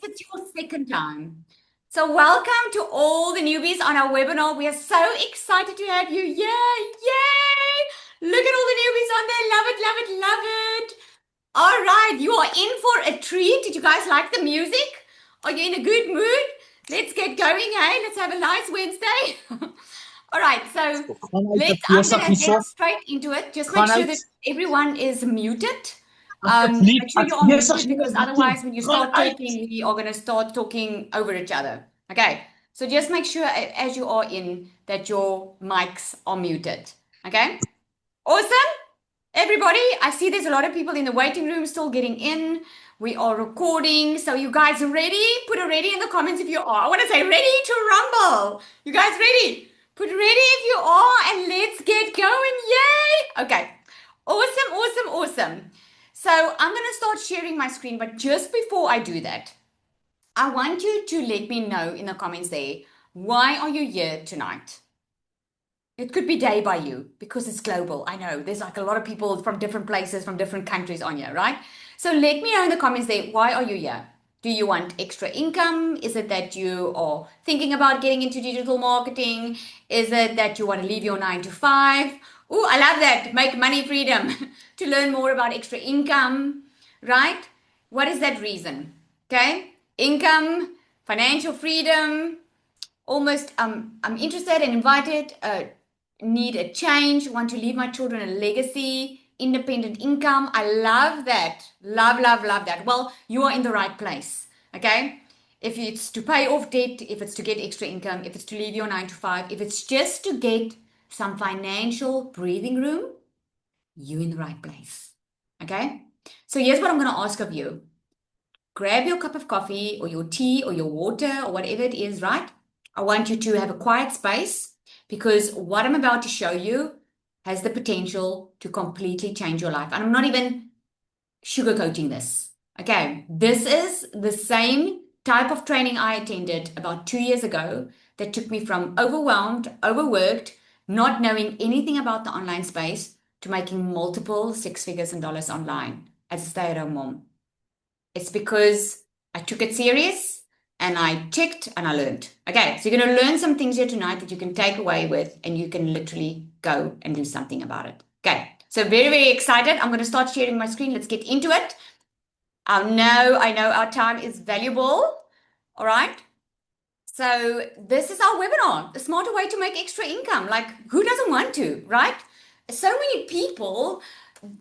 if it's your second time. So welcome to all the newbies on our webinar. We are so excited to have you. Yay, yay! Look at all the newbies on there. Love it, love it, love it. All right, you are in for a treat. Did you guys like the music? Are you in a good mood? Let's get going, hey? Let's have a nice Wednesday. All right, so I'm gonna get straight into it. Just make sure that everyone is muted. Make sure you're all muted because otherwise when you start talking, we are gonna start talking over each other. Okay, so just make sure as you are in that your mics are muted. Okay, awesome. Everybody, I see there's a lot of people in the waiting room still getting in. We are recording. So you guys ready? Put a ready in the comments if you are. I want to say ready to rumble. You guys ready? Put ready if you are and let's get going. Yay! Okay. Awesome, awesome, awesome. So I'm going to start sharing my screen, but just before I do that, I want you to let me know in the comments there, why are you here tonight? It could be day by you because it's global. I know there's like a lot of people from different places, from different countries on here, right? So let me know in the comments there, why are you here? Do you want extra income? Is it that you are thinking about getting into digital marketing? Is it that you want to leave your 9 to 5? Oh, I love that. Make money freedom to learn more about extra income, right? What is that reason? Okay. Income, financial freedom, almost I'm interested and invited, need a change, want to leave my children a legacy, independent income. I love that. Love, love, love that. Well, you are in the right place. Okay. If it's to pay off debt, if it's to get extra income, if it's to leave your 9 to 5, if it's just to get some financial breathing room, you're in the right place. Okay. So here's what I'm going to ask of you. Grab your cup of coffee or your tea or your water or whatever it is, right? I want you to have a quiet space because what I'm about to show you has the potential to completely change your life. And I'm not even sugarcoating this. Okay, this is the same type of training I attended about 2 years ago that took me from overwhelmed, overworked, not knowing anything about the online space to making multiple six figures in dollars online as a stay-at-home mom. It's because I took it serious and I checked and I learned. Okay, so you're going to learn some things here tonight that you can take away with and you can literally go and do something about it. Okay, so very, very excited. I'm going to start sharing my screen. Let's get into it. I know our time is valuable. All right. So this is our webinar, a smarter way to make extra income. Like who doesn't want to, right? So many people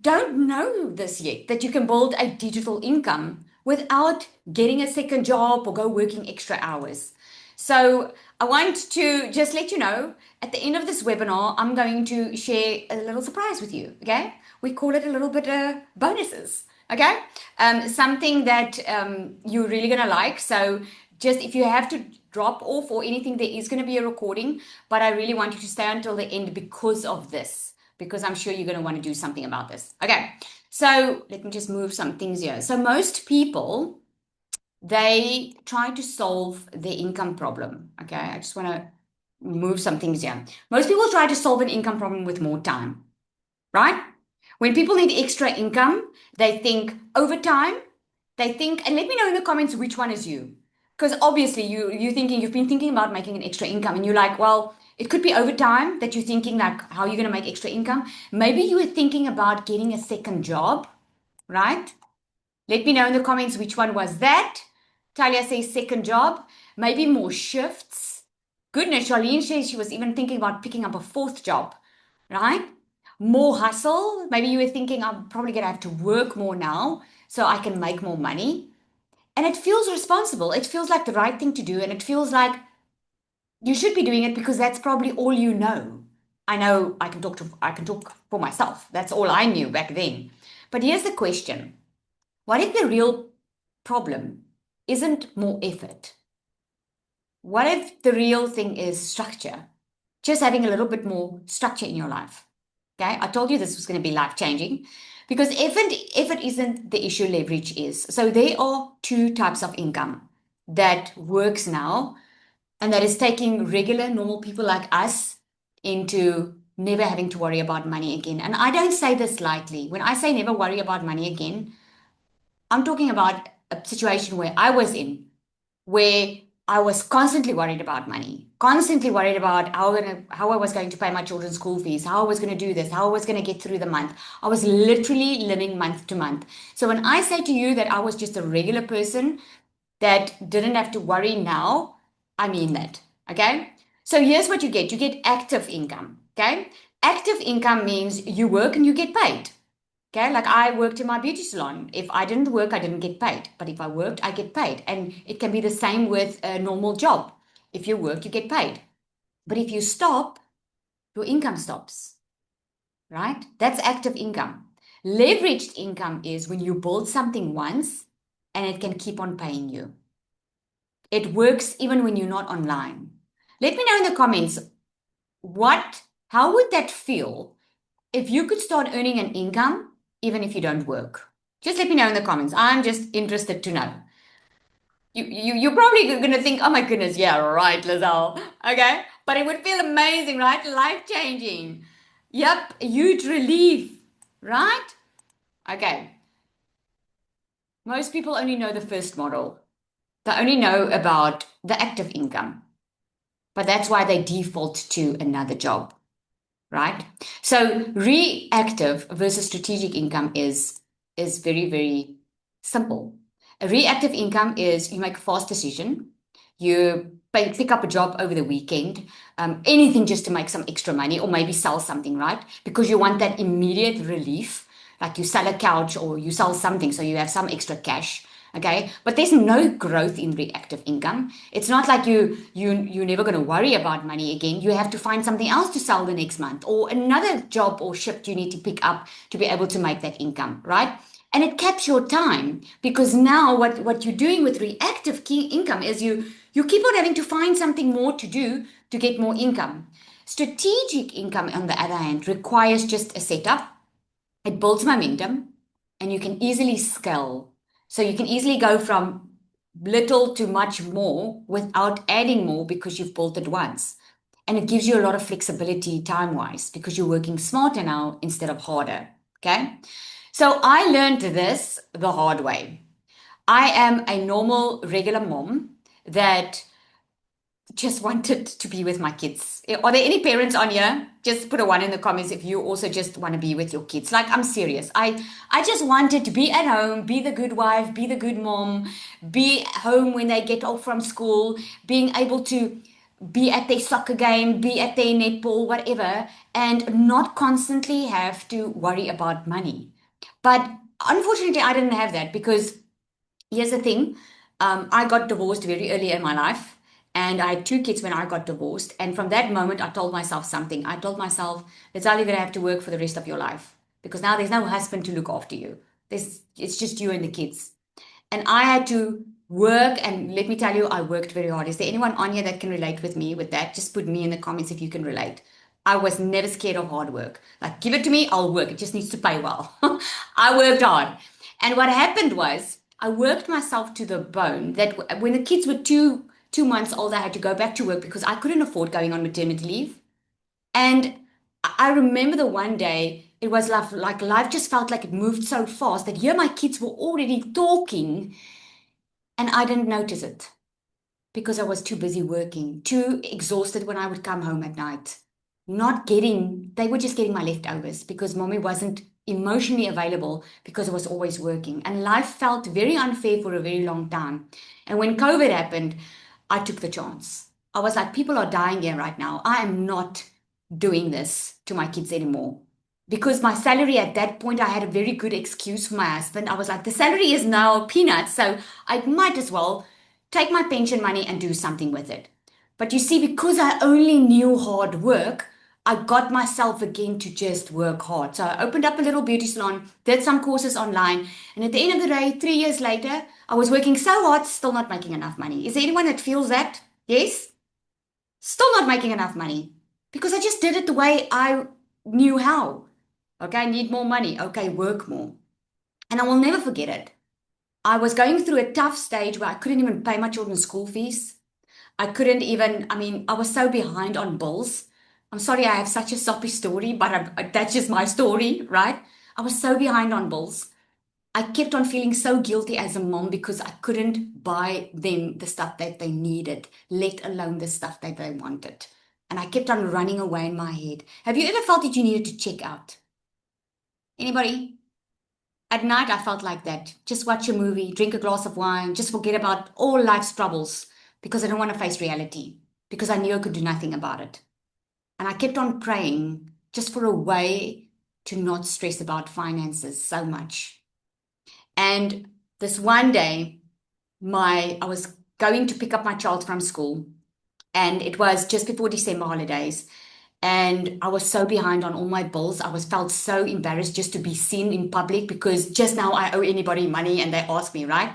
don't know this yet, that you can build a digital income without getting a second job or go working extra hours. So I want to just let you know, at the end of this webinar, I'm going to share a little surprise with you, okay? We call it a little bit of bonuses, okay? Something that you're really going to like. So just if you have to drop off or anything, there is going to be a recording, but I really want you to stay until the end because of this, because I'm sure you're going to want to do something about this. Okay, so let me just move some things here. So most people, they try to solve their income problem. Okay, I just want to move some things here. Most people try to solve an income problem with more time, right? When people need extra income, they think overtime, they think, and let me know in the comments which one is you. Because obviously you've been thinking about making an extra income and you're like, well, it could be overtime that you're thinking like, how are you going to make extra income? Maybe you were thinking about getting a second job, right? Let me know in the comments which one was that. Talia says second job, maybe more shifts. Goodness, Charlene says she was even thinking about picking up a fourth job, right? More hustle. Maybe you were thinking I'm probably going to have to work more now so I can make more money. And it feels responsible. It feels like the right thing to do. And it feels like you should be doing it because that's probably all you know. I know I can talk for myself. That's all I knew back then. But here's the question. What if the real problem isn't more effort? What if the real thing is structure? Just having a little bit more structure in your life. Okay, I told you this was going to be life-changing because effort isn't the issue, leverage is. So there are two types of income that works now, and that is taking regular, normal people like us into never having to worry about money again. And I don't say this lightly. When I say never worry about money again, I'm talking about a situation where I was in. where I was constantly worried about money, constantly worried about how I was going to pay my children's school fees, how I was going to do this, how I was going to get through the month. I was literally living month to month. So when I say to you that I was just a regular person that didn't have to worry now, I mean that. Okay. So here's what you get. You get active income. Okay. Active income means you work and you get paid. Okay, like I worked in my beauty salon. If I didn't work, I didn't get paid. But if I worked, I get paid. And it can be the same with a normal job. If you work, you get paid. But if you stop, your income stops, right? That's active income. Leveraged income is when you build something once and it can keep on paying you. It works even when you're not online. Let me know in the comments how would that feel if you could start earning an income even if you don't work? Just let me know in the comments. I'm just interested to know. You're probably going to think, oh my goodness, yeah, right, Lizelle. Okay. But it would feel amazing, right? Life changing. Yep. Huge relief, right? Okay. Most people only know the first model, they only know about the active income, but that's why they default to another job. Right? So reactive versus strategic income is very, very simple. A reactive income is you make a fast decision, pick up a job over the weekend, anything just to make some extra money or maybe sell something, right? Because you want that immediate relief, like you sell a couch or you sell something so you have some extra cash. Okay, but there's no growth in reactive income. It's not like you're never going to worry about money again. You have to find something else to sell the next month or another job or shift you need to pick up to be able to make that income, right? And it caps your time because now what you're doing with reactive key income is you keep on having to find something more to do to get more income. Strategic income, on the other hand, requires just a setup. It builds momentum and you can easily scale. So you can easily go from little to much more without adding more because you've built it once. And it gives you a lot of flexibility time wise because you're working smarter now instead of harder. Okay. So I learned this the hard way. I am a normal, regular mom that just wanted to be with my kids. Are there any parents on here? Just put a one in the comments if you also just want to be with your kids. Like I'm serious. I just wanted to be at home, be the good wife, be the good mom, be home when they get off from school, being able to be at their soccer game, be at their netball, whatever, and not constantly have to worry about money. But unfortunately, I didn't have that because here's the thing. I got divorced very early in my life, and I had two kids when I got divorced. And from that moment, I told myself something. I told myself, that's all you're going to have to work for the rest of your life because now there's no husband to look after you. It's just you and the kids. And I had to work, and let me tell you, I worked very hard. Is there anyone on here that can relate with me with that? Just put me in the comments if you can relate. I was never scared of hard work. Like, give it to me, I'll work. It just needs to pay well. I worked hard. And what happened was, I worked myself to the bone that when the kids were two months old, I had to go back to work because I couldn't afford going on maternity leave. And I remember the one day, it was like life just felt like it moved so fast that here my kids were already talking and I didn't notice it because I was too busy working, too exhausted when I would come home at night. They were just getting my leftovers because mommy wasn't emotionally available because I was always working. And life felt very unfair for a very long time. And when COVID happened, I took the chance. I was like, people are dying here right now. I am not doing this to my kids anymore. Because my salary at that point, I had a very good excuse for my husband. I was like, the salary is now peanuts, so I might as well take my pension money and do something with it. But you see, because I only knew hard work, I got myself again to just work hard. So I opened up a little beauty salon, did some courses online, and at the end of the day, 3 years later, I was working so hard, still not making enough money. Is there anyone that feels that? Yes? Still not making enough money because I just did it the way I knew how. Okay, I need more money. Okay, work more. And I will never forget it. I was going through a tough stage where I couldn't even pay my children's school fees. I couldn't even, I mean, I was so behind on bills. I'm sorry I have such a soppy story, but that's just my story, right? I was so behind on bills. I kept on feeling so guilty as a mom because I couldn't buy them the stuff that they needed, let alone the stuff that they wanted. And I kept on running away in my head. Have you ever felt that you needed to check out? Anybody? At night, I felt like that. Just watch a movie, drink a glass of wine, just forget about all life's troubles because I don't want to face reality, because I knew I could do nothing about it. And I kept on praying just for a way to not stress about finances so much. And this one day, I was going to pick up my child from school, and it was just before December holidays. And I was so behind on all my bills. I was felt so embarrassed just to be seen in public because just now I owe anybody money and they ask me, right?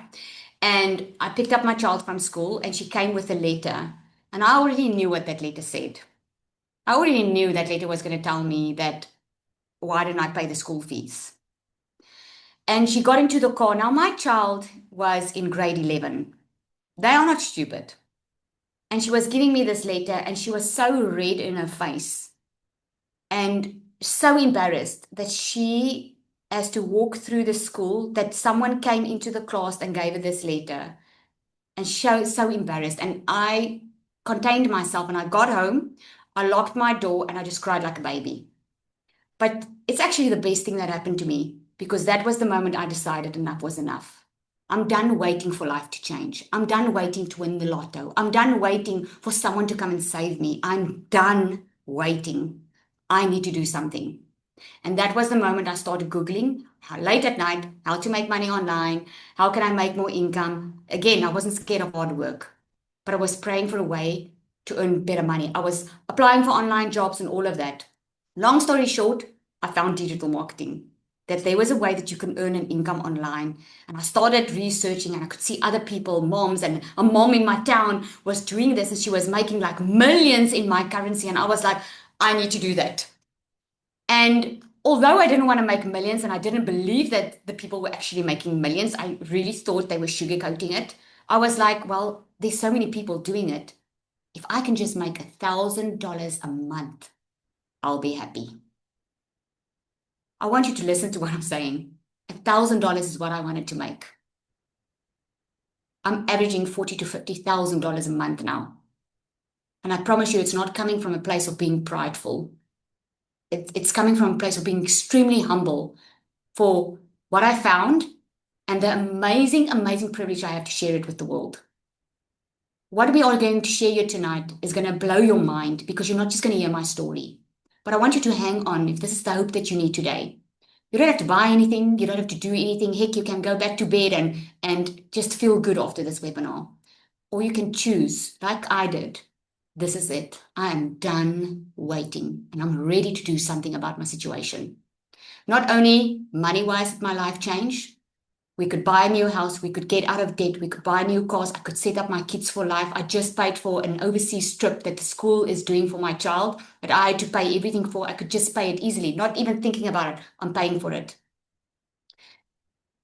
And I picked up my child from school and she came with a letter. And I already knew what that letter said. I already knew that letter was going to tell me that why didn't I pay the school fees? And she got into the car. Now, my child was in grade 11. They are not stupid. And she was giving me this letter and she was so red in her face and so embarrassed that she has to walk through the school, that someone came into the class and gave her this letter. And she was so embarrassed. And I contained myself and I got home, I locked my door and I just cried like a baby. But it's actually the best thing that happened to me because that was the moment I decided enough was enough. I'm done waiting for life to change. I'm done waiting to win the lotto. I'm done waiting for someone to come and save me. I'm done waiting. I need to do something. And that was the moment I started Googling late at night how to make money online, how can I make more income. Again, I wasn't scared of hard work, but I was praying for a way to earn better money. I was applying for online jobs and all of that. Long story short, I found digital marketing, that there was a way that you can earn an income online. And I started researching and I could see other people, moms, and a mom in my town was doing this and she was making like millions in my currency. And I was like, I need to do that. And although I didn't want to make millions and I didn't believe that the people were actually making millions, I really thought they were sugarcoating it. I was like, well, there's so many people doing it. If I can just make $1,000 a month, I'll be happy. I want you to listen to what I'm saying. $1,000 is what I wanted to make. I'm averaging $40,000 to $50,000 a month now. And I promise you, it's not coming from a place of being prideful. It's coming from a place of being extremely humble for what I found and the amazing, amazing privilege I have to share it with the world. What we are going to share here tonight is going to blow your mind because you're not just going to hear my story. But I want you to hang on if this is the hope that you need today. You don't have to buy anything. You don't have to do anything. Heck, you can go back to bed and just feel good after this webinar. Or you can choose, like I did. This is it. I am done waiting and I'm ready to do something about my situation. Not only money-wise did my life change, we could buy a new house, we could get out of debt, we could buy new cars, I could set up my kids for life. I just paid for an overseas trip that the school is doing for my child, that I had to pay everything for. I could just pay it easily, not even thinking about it. I'm paying for it.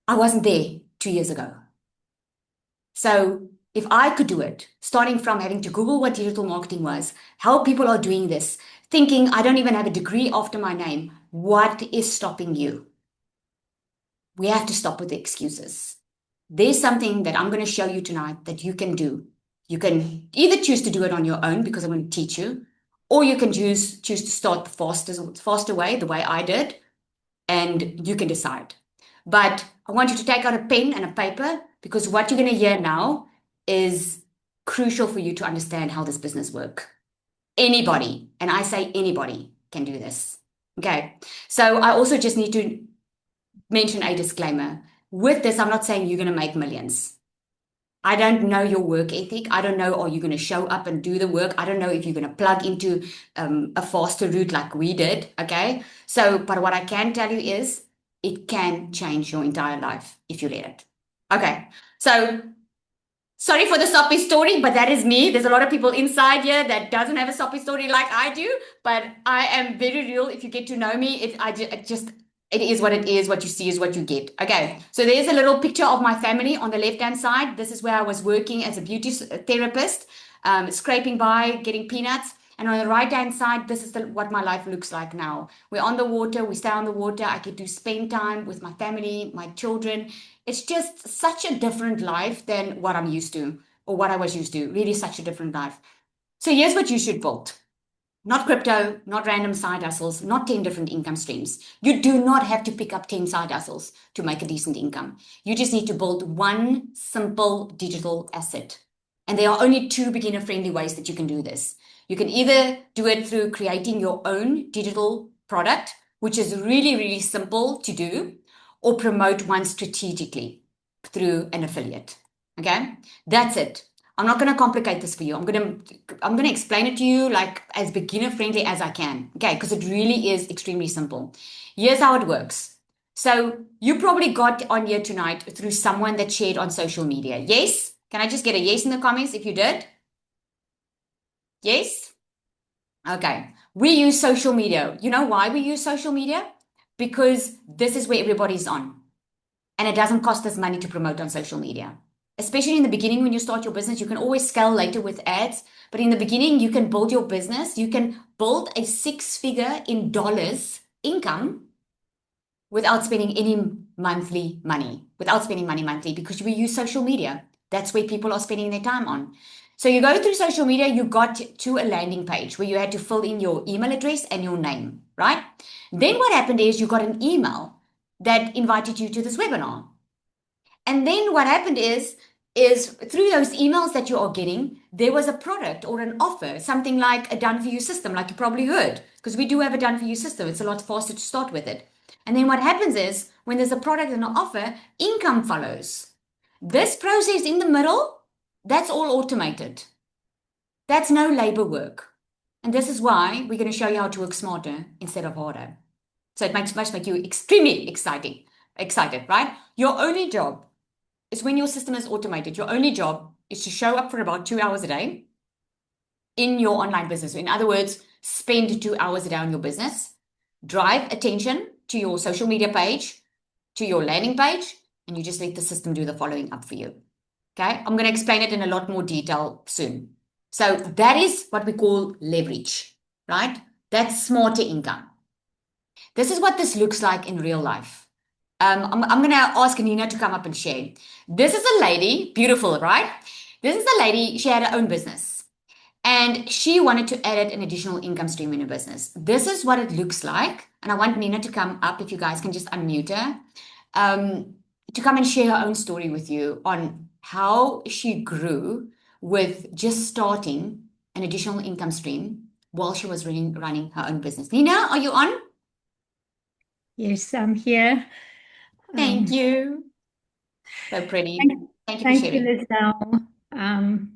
I wasn't there 2 years ago. So if I could do it, starting from having to Google what digital marketing was, how people are doing this, thinking I don't even have a degree after my name, what is stopping you? We have to stop with the excuses. There's something that I'm going to show you tonight that you can do. You can either choose to do it on your own because I'm going to teach you, or you can choose to start the faster way, the way I did, and you can decide. But I want you to take out a pen and a paper because what you're going to hear now is crucial for you to understand how this business works. Anybody, and I say anybody, can do this. Okay, so I also just need to mention a disclaimer. With this, I'm not saying you're going to make millions. I don't know your work ethic. I don't know, are you going to show up and do the work? I don't know if you're going to plug into a faster route like we did. Okay. So, but what I can tell you is it can change your entire life if you let it. Okay. So, sorry for the soppy story, but that is me. There's a lot of people inside here that doesn't have a soppy story like I do, but I am very real. If you get to know me, it is what it is. What you see is what you get. Okay, so there's a little picture of my family on the left-hand side. This is where I was working as a beauty therapist, scraping by, getting peanuts. And on the right-hand side, this is what my life looks like now. We're on the water, we stay on the water. I get to spend time with my family, my children. It's just such a different life than what I'm used to or what I was used to. Really, such a different life. So here's what you should build. Not crypto, not random side hustles, not 10 different income streams. You do not have to pick up 10 side hustles to make a decent income. You just need to build one simple digital asset. And there are only two beginner friendly ways that you can do this. You can either do it through creating your own digital product, which is really, really simple to do, or promote one strategically through an affiliate. Okay, that's it. I'm not going to complicate this for you. I'm going to explain it to you like as beginner friendly as I can. Okay, because it really is extremely simple. Here's how it works. So you probably got on here tonight through someone that shared on social media. Yes? Can I just get a yes in the comments if you did? Yes? Okay. We use social media. You know why we use social media? Because this is where everybody's on. And it doesn't cost us money to promote on social media. Especially in the beginning when you start your business, you can always scale later with ads. But in the beginning, you can build your business. You can build a six-figure in dollars income without spending any monthly money, without spending money monthly, because we use social media. That's where people are spending their time on. So you go through social media, you got to a landing page where you had to fill in your email address and your name, right? Then what happened is you got an email that invited you to this webinar. And then what happened is through those emails that you are getting, there was a product or an offer, something like a done for you system, like you probably heard, because we do have a done for you system. It's a lot faster to start with it. And then what happens is when there's a product and an offer, income follows. This process in the middle, that's all automated. That's no labor work. And this is why we're going to show you how to work smarter instead of harder. So it must make you extremely excited, right? Your only job is when your system is automated. Your only job is to show up for about 2 hours a day in your online business. In other words, spend 2 hours a day on your business, drive attention to your social media page, to your landing page, and you just let the system do the following up for you. Okay, I'm going to explain it in a lot more detail soon. So that is what we call leverage, right? That's smarter income. This is what this looks like in real life. I'm going to ask Nina to come up and share. This is a lady, beautiful, right? This is a lady, she had her own business and she wanted to add an additional income stream in her business. This is what it looks like. And I want Nina to come up, if you guys can just unmute her, to come and share her own story with you on how she grew with just starting an additional income stream while she was running her own business. Nina, are you on? Yes, I'm here. Thank you. So pretty. Thank, Thank you for thank you, sharing. Lizelle.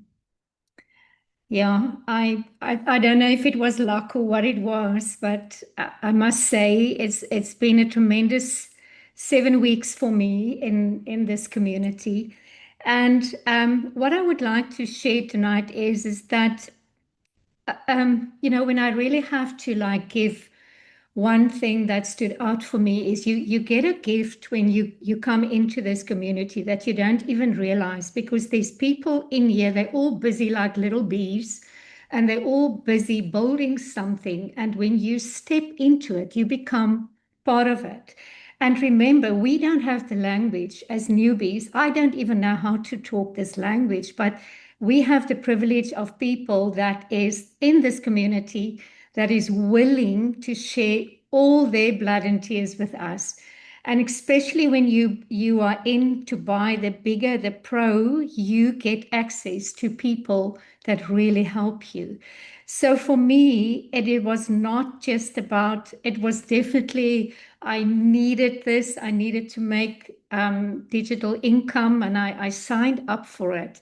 Yeah, I don't know if it was luck or what it was, but I must say it's been a tremendous 7 weeks for me in this community. And what I would like to share tonight is that when I really have to like give one thing that stood out for me is you get a gift when you come into this community that you don't even realize, because there's people in here, they're all busy like little bees and they're all busy building something, and when you step into it you become part of it. And remember, we don't have the language as newbies. I don't even know how to talk this language, but we have the privilege of people that is in this community that is willing to share all their blood and tears with us. And especially when you are in to buy the bigger the pro, you get access to people that really help you. So for me, it was not just about, it was definitely, I needed this. I needed to make digital income, and I signed up for it.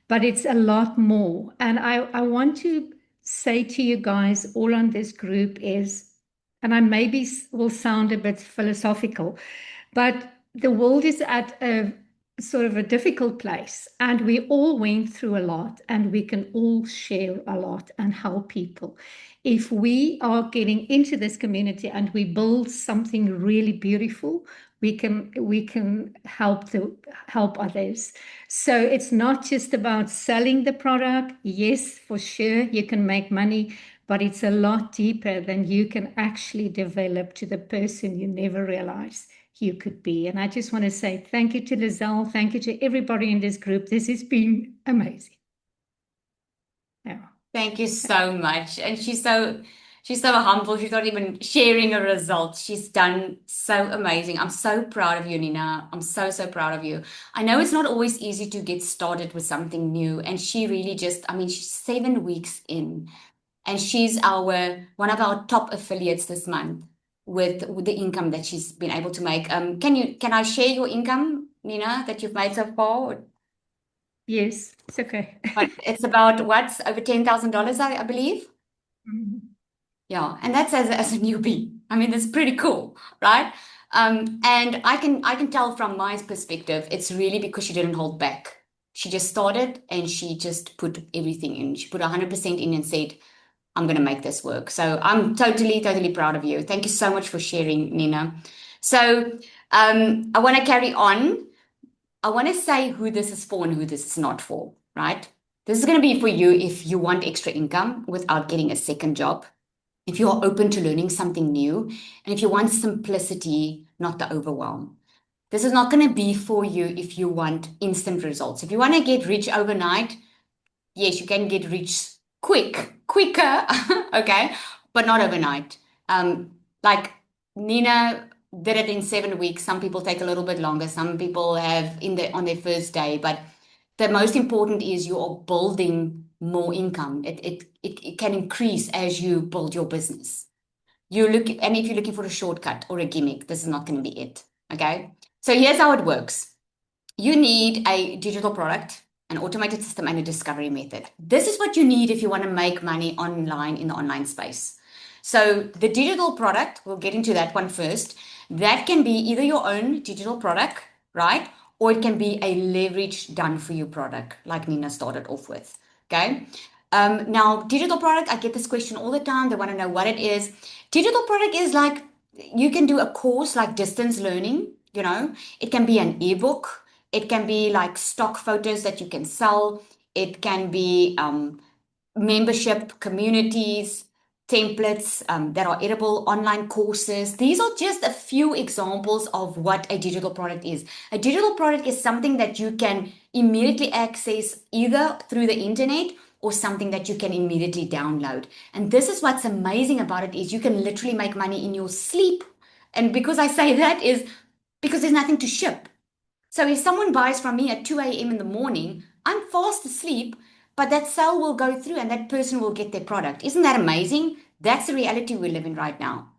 But it's a lot more. And I want to say to you guys all on this group is, and I maybe will sound a bit philosophical, but the world is at a sort of a difficult place, and we all went through a lot, and we can all share a lot and help people. If we are getting into this community and we build something really beautiful, we can help others. So it's not just about selling the product. Yes, for sure, you can make money, but it's a lot deeper than you can actually develop to the person you never realized you could be. And I just want to say thank you to Lizelle. Thank you to everybody in this group. This has been amazing. Yeah. Thank you so much. And she's so humble. She's not even sharing her results. She's done so amazing. I'm so proud of you, Nina. I'm so, so proud of you. I know it's not always easy to get started with something new. And she really just, I mean, she's 7 weeks in, and she's our one of our top affiliates this month with the income that she's been able to make. Can I share your income, Nina, that you've made so far? Yes, it's okay. But it's about what's over $10,000, I believe. Mhm. Yeah, and that's as a newbie. I mean, that's pretty cool, right? And I can tell from my perspective, it's really because she didn't hold back. She just started and she just put everything in. She put 100% in and said, I'm going to make this work. So I'm totally, totally proud of you. Thank you so much for sharing, Nina. So I want to carry on. I want to say who this is for and who this is not for, right? This is going to be for you if you want extra income without getting a second job, if you are open to learning something new, and if you want simplicity, not the overwhelm. This is not going to be for you if you want instant results. If you want to get rich overnight, yes, you can get rich quicker, okay, but not overnight. Like Nina did it in 7 weeks. Some people take a little bit longer. Some people have on their first day. But the most important is you are building more income. It can increase as you build your business. And if you're looking for a shortcut or a gimmick, this is not going to be it. Okay. So here's how it works. You need a digital product, an automated system, and a discovery method. This is what you need if you want to make money online in the online space. So the digital product, we'll get into that one first. That can be either your own digital product, right? Or it can be a leverage done for you product, like Nina started off with. Okay. Now, digital product, I get this question all the time. They want to know what it is. Digital product is like you can do a course like distance learning, it can be an ebook, it can be like stock photos that you can sell. It can be membership communities, templates that are edible, online courses. These are just a few examples of what a digital product is. A digital product is something that you can immediately access either through the internet or something that you can immediately download. And this is what's amazing about it is you can literally make money in your sleep. And because I say that is because there's nothing to ship. So if someone buys from me at 2 a.m. in the morning, I'm fast asleep, but that sale will go through and that person will get their product. Isn't that amazing? That's the reality we live in right now.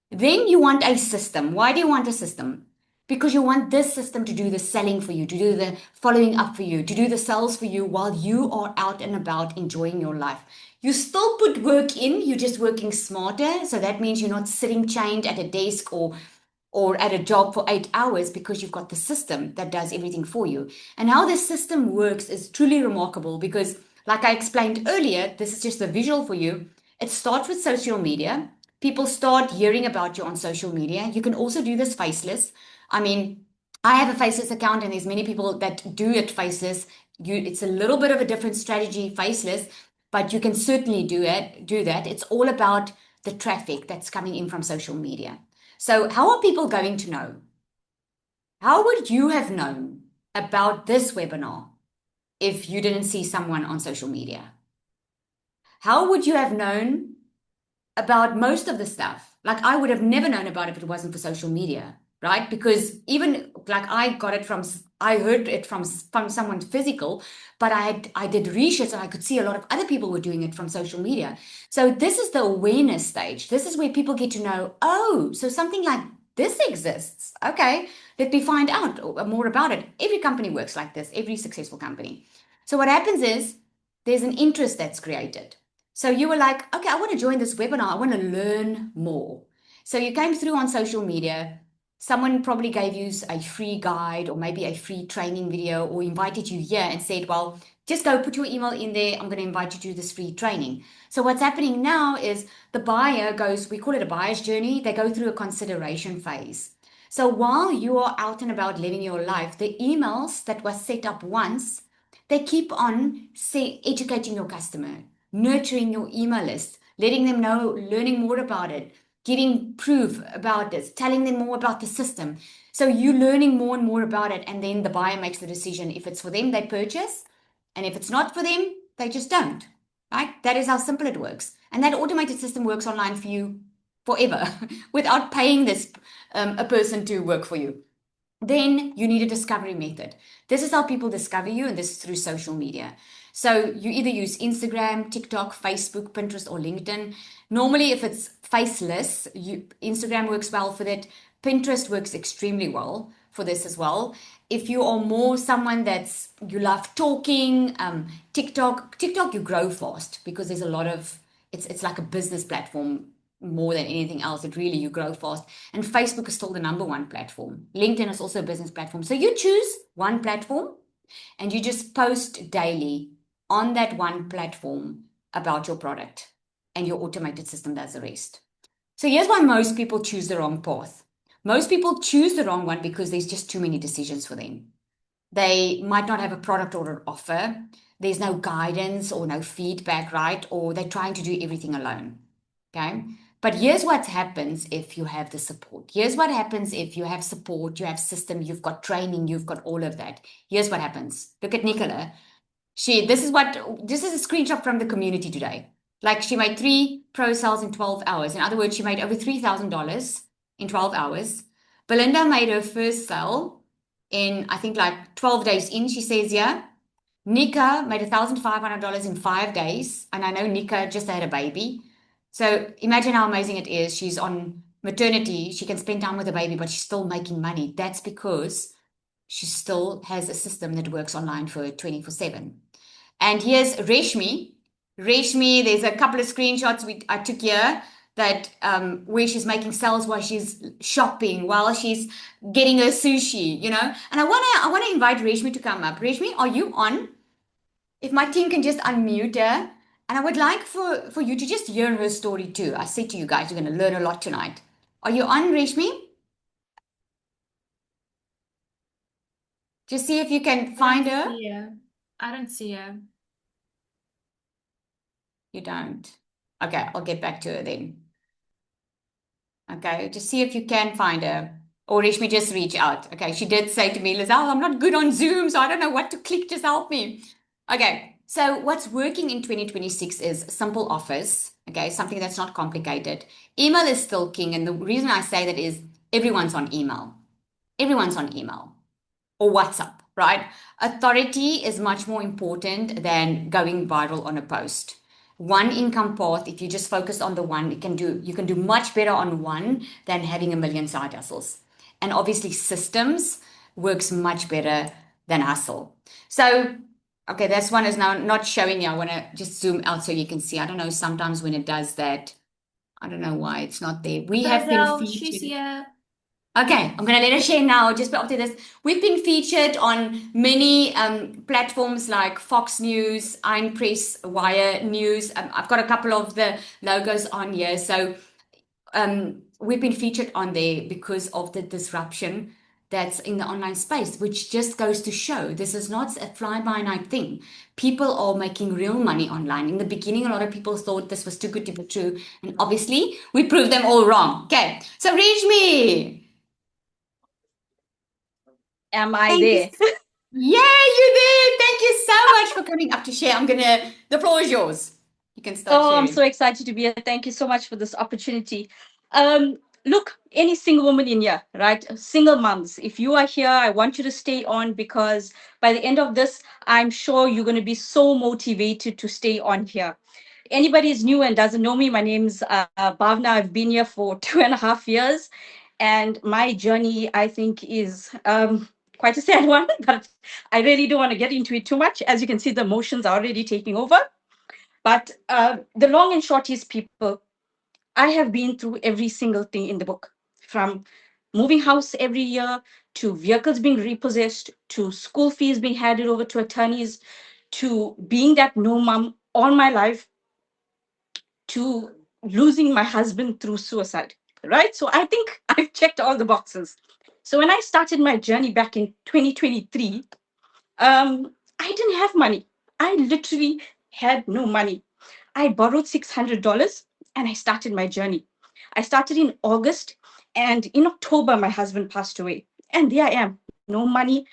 Then you want a system. Why do you want a system? Because you want this system to do the selling for you, to do the following up for you, to do the sales for you while you are out and about enjoying your life. You still put work in, you're just working smarter. So that means you're not sitting chained at a desk or at a job for 8 hours because you've got the system that does everything for you. And how this system works is truly remarkable because, like I explained earlier, this is just a visual for you. It starts with social media. People start hearing about you on social media. You can also do this faceless. I mean, I have a faceless account, and there's many people that do it faceless. It's a little bit of a different strategy, faceless, but you can certainly do it. Do that. It's all about the traffic that's coming in from social media. So, how are people going to know? How would you have known about this webinar if you didn't see someone on social media? How would you have known about most of the stuff? Like, I would have never known about it if it wasn't for social media, right? Because even like I heard it from someone physical, but I did research and I could see a lot of other people were doing it from social media. So this is the awareness stage. This is where people get to know, oh, so something like this exists. Okay, let me find out more about it. Every company works like this, every successful company. So what happens is there's an interest that's created. So you were like, okay, I want to join this webinar. I want to learn more. So you came through on social media. Someone probably gave you a free guide or maybe a free training video or invited you here and said, well, just go put your email in there. I'm going to invite you to this free training. So what's happening now is the buyer goes, we call it a buyer's journey. They go through a consideration phase. So while you are out and about living your life, the emails that were set up once, they keep on educating your customer, nurturing your email list, letting them know, learning more about it, getting proof about this, telling them more about the system. So you learning more and more about it, and then the buyer makes the decision. If it's for them, they purchase, and if it's not for them, they just don't. Right? That is how simple it works. And that automated system works online for you forever without paying this a person to work for you. Then you need a discovery method. This is how people discover you, and this is through social media. So you either use Instagram, TikTok, Facebook, Pinterest, or LinkedIn. Normally, if it's faceless, Instagram works well for that. Pinterest works extremely well for this as well. If you are more someone that's you love talking, TikTok you grow fast because there's a lot of it's like a business platform more than anything else. It really, you grow fast. And Facebook is still the number one platform. LinkedIn is also a business platform. So you choose one platform and you just post daily on that one platform about your product, and your automated system does the rest. So here's why most people choose the wrong path. Most people choose the wrong one because there's just too many decisions for them. They might not have a product or an offer. There's no guidance or no feedback, right? Or they're trying to do everything alone. Okay. But here's what happens if you have the support. Here's what happens if you have support, you have system, you've got training, you've got all of that. Here's what happens. Look at Nicola. This is a screenshot from the community today. Like, she made 3 pro sales in 12 hours. In other words, she made over $3,000 in 12 hours. Belinda made her first sale in, I think, like 12 days in. She says, yeah. Nika made $1,500 in 5 days. And I know Nika just had a baby. So imagine how amazing it is. She's on maternity. She can spend time with the baby, but she's still making money. That's because she still has a system that works online for 24/7. And here's Reshmi. Reshmi, there's a couple of screenshots I took here that where she's making sales while she's shopping, while she's getting her sushi, And I wanna invite Reshmi to come up. Reshmi, are you on? If my team can just unmute her. And I would like for you to just hear her story too. I said to you guys, you're going to learn a lot tonight. Are you on, Reshmi? Just see if you can I find don't her. see her. I don't see her. You don't. Okay, I'll get back to her then. Okay, just see if you can find her. Or Reshmi, just reach out. Okay, she did say to me, Lizelle, I'm not good on Zoom, so I don't know what to click. Just help me. Okay, so what's working in 2026 is simple offers. Okay, something that's not complicated. Email is still king. And the reason I say that is everyone's on email. Everyone's on email or WhatsApp, right? Authority is much more important than going viral on a post. One income path, if you just focus on the one, you can do much better on one than having a million side hustles. And obviously systems works much better than hustle. So okay, this one is now not showing you. I want to just zoom out so you can see. I don't know, sometimes when it does that, I don't know why it's not there. We have been Lizelle, she's featured. here. Okay, I'm going to let her share now. Just after this, we've been featured on many platforms like Fox News, Iron Press, Wire News. I've got a couple of the logos on here. So we've been featured on there because of the disruption that's in the online space, which just goes to show this is not a fly-by-night thing. People are making real money online. In the beginning, a lot of people thought this was too good to be true. And obviously, we proved them all wrong. Okay, so Rejmi. Am I Thank you. there? Yeah, you did. Thank you so much for coming up to share. The floor is yours. You can start Oh, I'm sharing. so excited to be here. Thank you so much for this opportunity. Um, Look, any single woman in here, right? Single moms, if you are here, I want you to stay on because by the end of this, I'm sure you're going to be so motivated to stay on here. Anybody is new and doesn't know me, my name's Bhavna. I've been here for 2.5 years. And my journey, I think, is quite a sad one, but I really don't want to get into it too much. As you can see, the emotions are already taking over. But the long and short is, people, I have been through every single thing in the book, from moving house every year to vehicles being repossessed to school fees being handed over to attorneys to being that no mom all my life to losing my husband through suicide. Right. So I think I've checked all the boxes. So when I started my journey back in 2023, I didn't have money. I literally had no money. I borrowed $600 and I started my journey. I started in August, and in October, my husband passed away. And there I am, no money,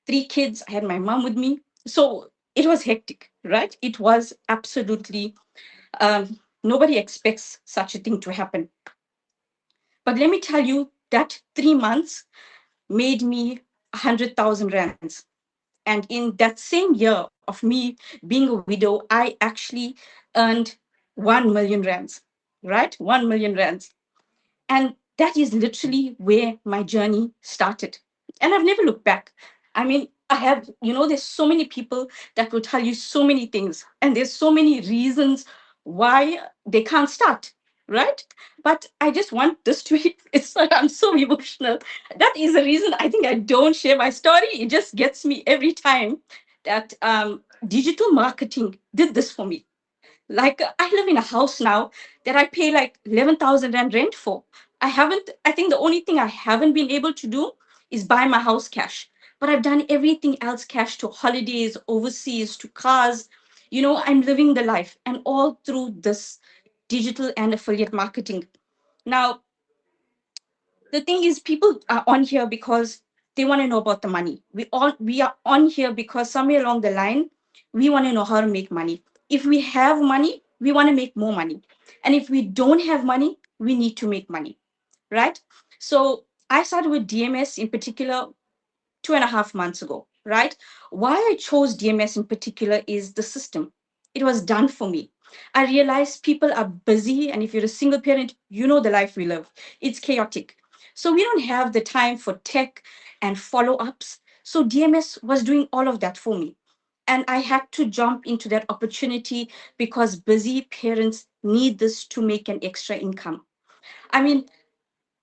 three kids. I had my mom with me. So it was hectic, right? It was absolutely, nobody expects such a thing to happen. But let me tell you that 3 months made me 100,000 rands. And in that same year of me being a widow, I actually earned 1 million rands, right? 1 million rands. And that is literally where my journey started. And I've never looked back. I mean, I have, there's so many people that will tell you so many things, and there's so many reasons why they can't start, right? But I just want this to be, I'm so emotional. That is the reason I think I don't share my story. It just gets me every time that digital marketing did this for me. Like, I live in a house now that I pay like 11,000 rand rent for. I think the only thing I haven't been able to do is buy my house cash. But I've done everything else cash, to holidays, overseas, to cars. I'm living the life, and all through this digital and affiliate marketing. Now, the thing is, people are on here because they want to know about the money. We are on here because somewhere along the line we want to know how to make money. If we have money, we want to make more money, and if we don't have money, we need to make money, right? So I started with DMS in particular 2.5 months ago, right? Why I chose DMS in particular is the system. It was done for me. I realized people are busy, and if you're a single parent, you know the life we live. It's chaotic. So we don't have the time for tech and follow ups. So DMS was doing all of that for me. And I had to jump into that opportunity because busy parents need this to make an extra income. I mean,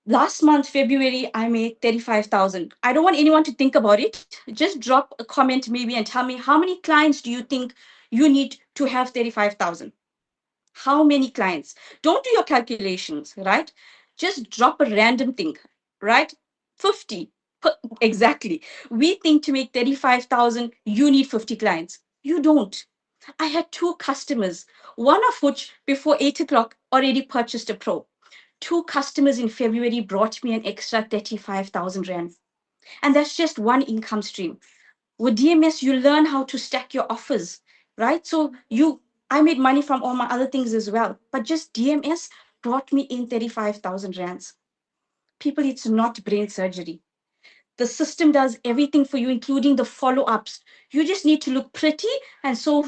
last month, February, I made 35,000. I don't want anyone to think about it. Just drop a comment maybe and tell me, how many clients do you think you need to have 35,000? How many clients? Don't do your calculations, right? Just drop a random thing, right? 50. Exactly. We think to make 35,000, you need 50 clients. You don't. I had two customers, one of which before 8 o'clock already purchased a pro. Two customers in February brought me an extra 35,000 rand. And that's just one income stream. With DMS, you learn how to stack your offers, right? I made money from all my other things as well, but just DMS brought me in 35,000 rands. People, it's not brain surgery. The system does everything for you, including the follow-ups. You just need to look pretty and show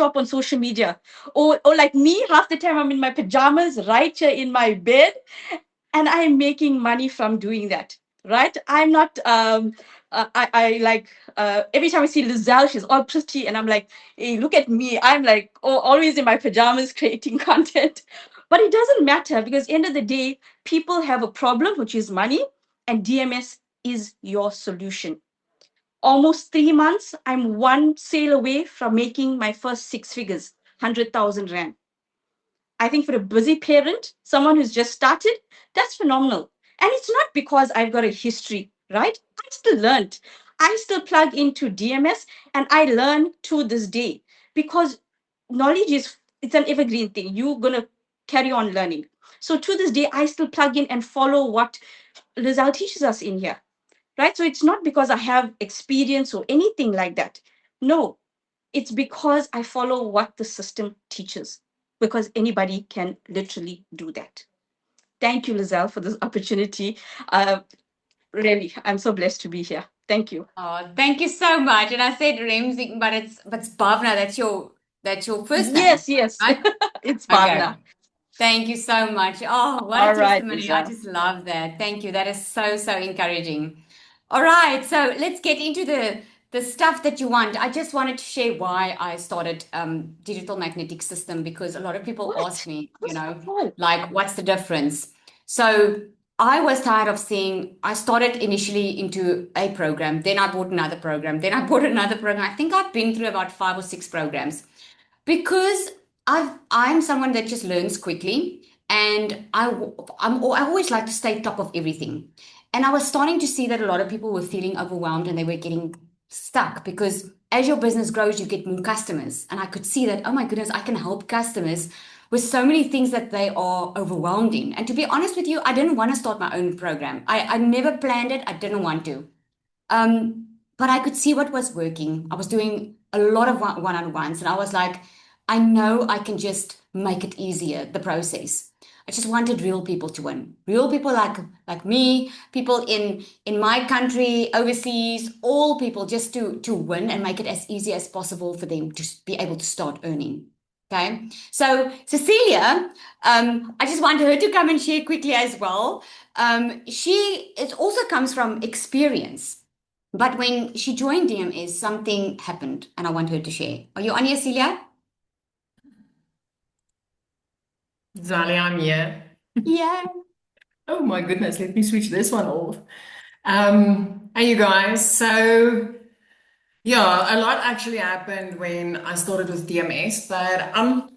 up on social media. Or like me, half the time I'm in my pajamas, right here in my bed, and I'm making money from doing that. Right? I'm not. I like every time I see Lizelle, she's all pretty, and I'm like, hey, look at me. I'm like, always in my pajamas creating content. But it doesn't matter, because end of the day, people have a problem, which is money, and DMS is your solution. Almost 3 months, I'm one sale away from making my first six figures, 100,000 rand. I think for a busy parent, someone who's just started, that's phenomenal. And it's not because I've got a history, right? I still learned. I still plug into DMS, and I learn to this day, because knowledge it's an evergreen thing. You're gonna carry on learning. So to this day, I still plug in and follow what Lizelle teaches us in here, right? So it's not because I have experience or anything like that. No, it's because I follow what the system teaches, because anybody can literally do that. Thank you, Lizelle, for this opportunity. Really, I'm so blessed to be here. Thank you. Oh, thank you so much. And I said Remzi, but it's Bhavna. That's your first name, Yes, right? it's Okay. Bhavna. Thank you so much. Oh, what a All right, testimony. I Lizelle. just love that. Thank you. That is so, so encouraging. All right, so let's get into the stuff that you want. I just wanted to share why I started digital magnetic system, because a lot of people ask What? me, Oh, like, what's the difference? So I was tired of seeing, I started initially into a program, then I bought another program, then I bought another program. I think I've been through about 5 or 6 programs, because I'm someone that just learns quickly, and I always like to stay top of everything. And I was starting to see that a lot of people were feeling overwhelmed and they were getting stuck because as your business grows, you get more customers. And I could see that, oh my goodness, I can help customers with so many things that they are overwhelmed in. And to be honest with you, I didn't want to start my own program. I never planned it. I didn't want to. But I could see what was working. I was doing a lot of one-on-ones, and I was like, I know I can just make it easier, the process. I just wanted real people to win. Real people like me, people in my country, overseas, all people just to win and make it as easy as possible for them to be able to start earning. Okay. So Cecilia, I just want her to come and share quickly as well. It also comes from experience. But when she joined DMS, something happened, and I want her to share. Are you on here, Celia? Zali, I'm here. Yeah. Oh my goodness, let me switch this one off. Hey you guys, so yeah, a lot actually happened when I started with DMS, but I'm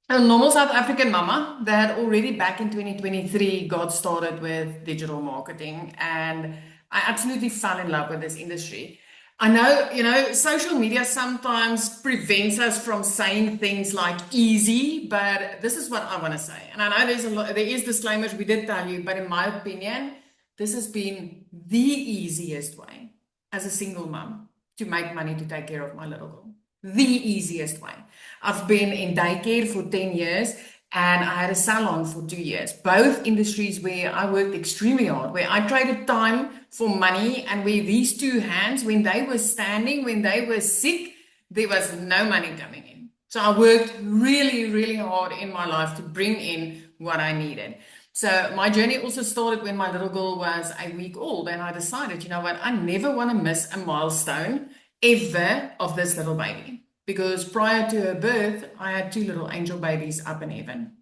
a normal South African mama that already back in 2023 got started with digital marketing, and I absolutely fell in love with this industry. I know, social media sometimes prevents us from saying things like easy, but this is what I want to say. And I know there is disclaimers we did tell you, but in my opinion, this has been the easiest way as a single mom to make money to take care of my little girl. The easiest way. I've been in daycare for 10 years and I had a salon for 2 years. Both industries where I worked extremely hard, where I traded time for money, and where these two hands, when they were standing, when they were sick, there was no money coming in. So I worked really, really hard in my life to bring in what I needed. So my journey also started when my little girl was a week old, and I decided, you know what, I never want to miss a milestone ever of this little baby. Because prior to her birth, I had 2 little angel babies up in heaven.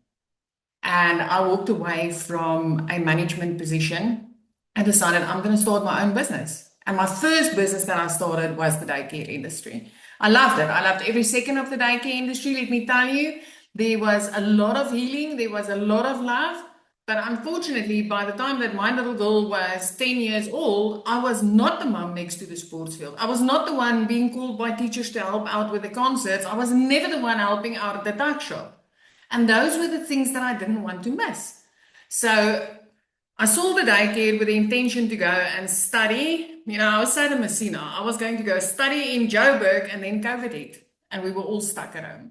And I walked away from a management position and decided I'm going to start my own business. And my first business that I started was the daycare industry. I loved it. I loved every second of the daycare industry. Let me tell you, there was a lot of healing. There was a lot of love. But unfortunately, by the time that my little girl was 10 years old, I was not the mom next to the sports field. I was not the one being called by teachers to help out with the concerts. I was never the one helping out at the tuck shop. And those were the things that I didn't want to miss. So I saw the daycare with the intention to go and study. I was Sada Messina. I was going to go study in Joburg, and then COVID hit, and we were all stuck at home.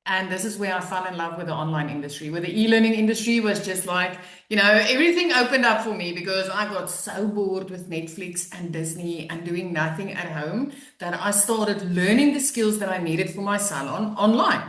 And this is where I fell in love with the online industry, where the e-learning industry was just like, everything opened up for me because I got so bored with Netflix and Disney and doing nothing at home that I started learning the skills that I needed for my salon online.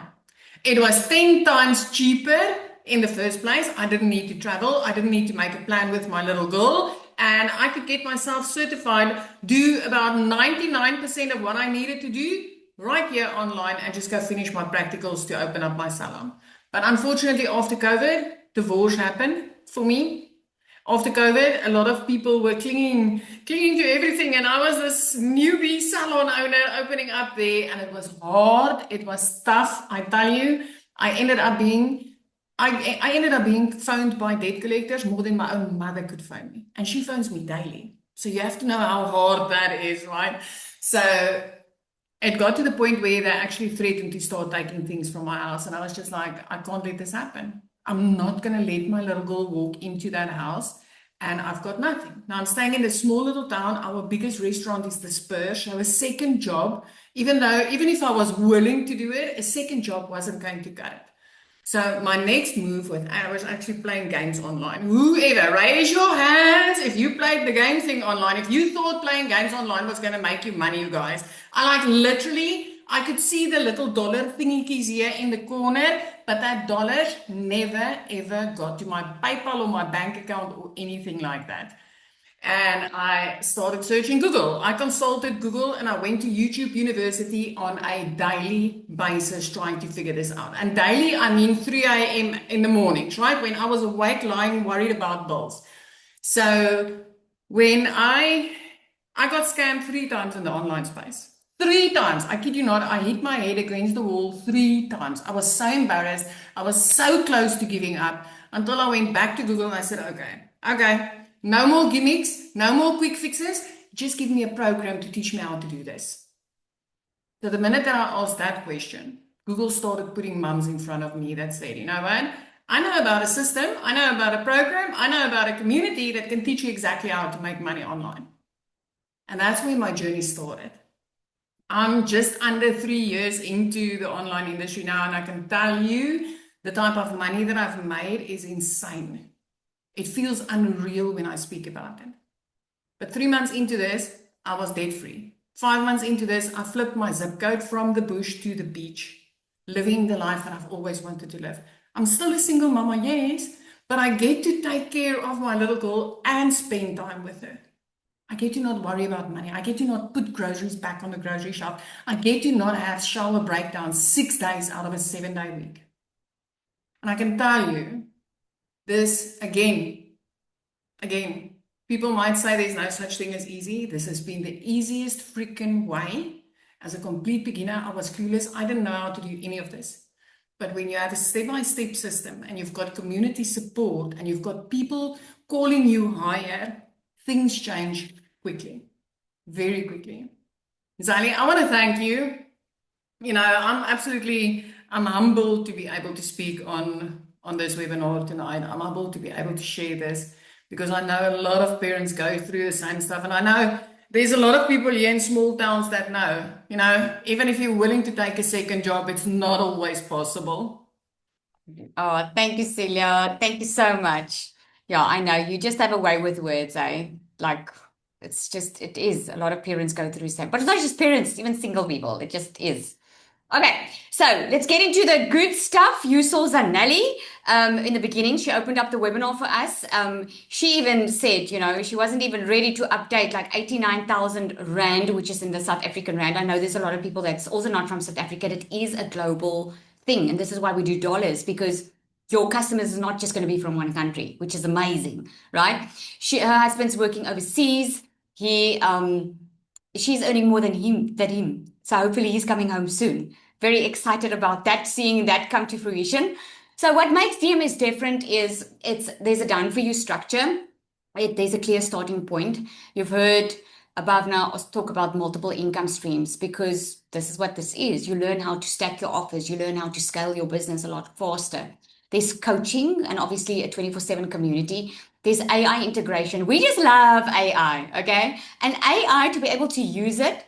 It was 10 times cheaper in the first place. I didn't need to travel. I didn't need to make a plan with my little girl. And I could get myself certified, do about 99% of what I needed to do right here online, and just go finish my practicals to open up my salon. But unfortunately, after COVID, divorce happened for me. After COVID, a lot of people were clinging to everything, and I was this newbie salon owner opening up there, and it was hard. It was tough. I tell you, I ended up being phoned by debt collectors more than my own mother could phone me, and she phones me daily. So you have to know how hard that is, right? So it got to the point where they actually threatened to start taking things from my house. And I was just like, I can't let this happen. I'm not going to let my little girl walk into that house and I've got nothing. Now I'm staying in a small little town. Our biggest restaurant is the Spurs. So a second job, even if I was willing to do it, a second job wasn't going to cut it. So my next move I was actually playing games online. Whoever, raise your hands if you played the game thing online. If you thought playing games online was going to make you money, you guys. I could see the little dollar thingies here in the corner, but that dollar never ever got to my PayPal or my bank account or anything like that. And I started searching Google. I consulted Google and I went to YouTube University on a daily basis trying to figure this out. And daily, I mean 3 a.m. in the mornings, right? When I was awake, lying, worried about bills. So when I got scammed 3 times in the online space. 3 times. I kid you not, I hit my head against the wall 3 times. I was so embarrassed. I was so close to giving up until I went back to Google and I said, okay. no more gimmicks, no more quick fixes. Just give me a program to teach me how to do this. So the minute that I asked that question, Google started putting mums in front of me that said, you know what? I know about a system, I know about a program, I know about a community that can teach you exactly how to make money online. And that's where my journey started. I'm just under 3 years into the online industry now, and I can tell you the type of money that I've made is insane. It feels unreal when I speak about it. But 3 months into this, I was debt free. 5 months into this, I flipped my zip code from the bush to the beach, living the life that I've always wanted to live. I'm still a single mama, yes, but I get to take care of my little girl and spend time with her. I get to not worry about money. I get to not put groceries back on the grocery shelf. I get to not have shower breakdowns 6 days out of a 7-day week. And I can tell you this again, people might say there's no such thing as easy. This has been the easiest freaking way. As a complete beginner, I was clueless. I didn't know how to do any of this. But when you have a step-by-step system and you've got community support and you've got people calling you higher, things change quickly, very quickly. Zali, I want to thank you. You know, I'm humbled to be able to speak on this webinar tonight. I'm humbled to be able to share this because I know a lot of parents go through the same stuff. And I know there's a lot of people here in small towns that know, you know, even if you're willing to take a second job, it's not always possible. Oh, thank you, Celia. Thank you so much. Yeah, I know you just have a way with words, eh? Like it is. A lot of parents go through the same, but it's not just parents, even single people. It just is. Okay, so let's get into the good stuff. You saw Zanelli in the beginning. She opened up the webinar for us. She even said, you know, she wasn't even ready to update like 89,000 Rand, which is in the South African Rand. I know there's a lot of people that's also not from South Africa. It is a global thing. And this is why we do dollars, because your customers is not just going to be from one country, which is amazing, right? Her husband's working overseas. She's earning more than him. So hopefully he's coming home soon. Very excited about that, seeing that come to fruition. So what makes DMS different is there's a done for you structure. There's a clear starting point. You've heard above now us talk about multiple income streams because this is what this is. You learn how to stack your offers. You learn how to scale your business a lot faster. There's coaching and obviously a 24/7 community. There's AI integration. We just love AI, okay? And AI, to be able to use it,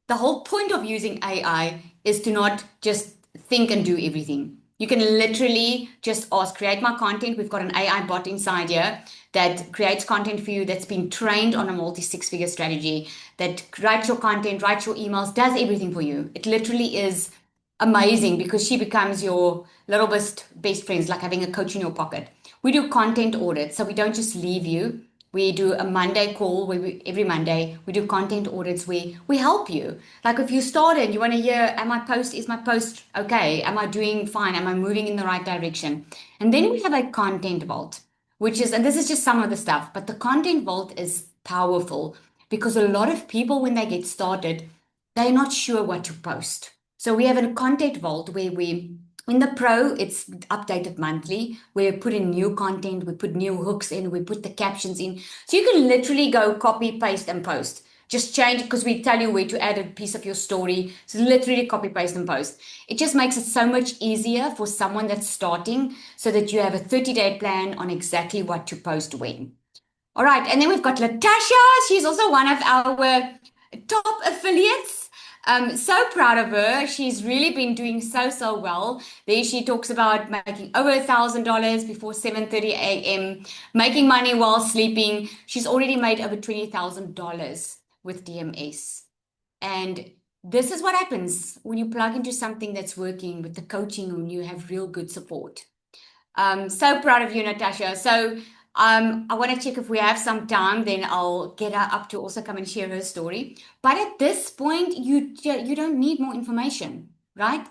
the whole point of using AI is to not just think and do everything. You can literally just ask, create my content. We've got an AI bot inside here that creates content for you that's been trained on a multi-six-figure strategy, that writes your content, writes your emails, does everything for you. It literally is amazing because she becomes your little best friends, like having a coach in your pocket. We do content audits, so we don't just leave you. We do a Monday call where every Monday we do content audits where we help you. Like if you started, you want to hear, is my post okay? Am I doing fine? Am I moving in the right direction? And then we have a content vault, and this is just some of the stuff, but the content vault is powerful because a lot of people, when they get started, they're not sure what to post. So we have a content vault where in the Pro, it's updated monthly. We put in new content, we put new hooks in, we put the captions in. So you can literally go copy, paste, and post. Just change because we tell you where to add a piece of your story. So literally copy, paste, and post. It just makes it so much easier for someone that's starting so that you have a 30-day plan on exactly what to post when. All right, and then we've got Latasha. She's also one of our top affiliates. So proud of her. She's really been doing so well. There she talks about making over $1,000 before 7:30 a.m., making money while sleeping. She's already made over $20,000 with DMS. And this is what happens when you plug into something that's working with the coaching when you have real good support. So proud of you, Natasha. So I want to check if we have some time, then I'll get her up to also come and share her story. But at this point, you don't need more information, right?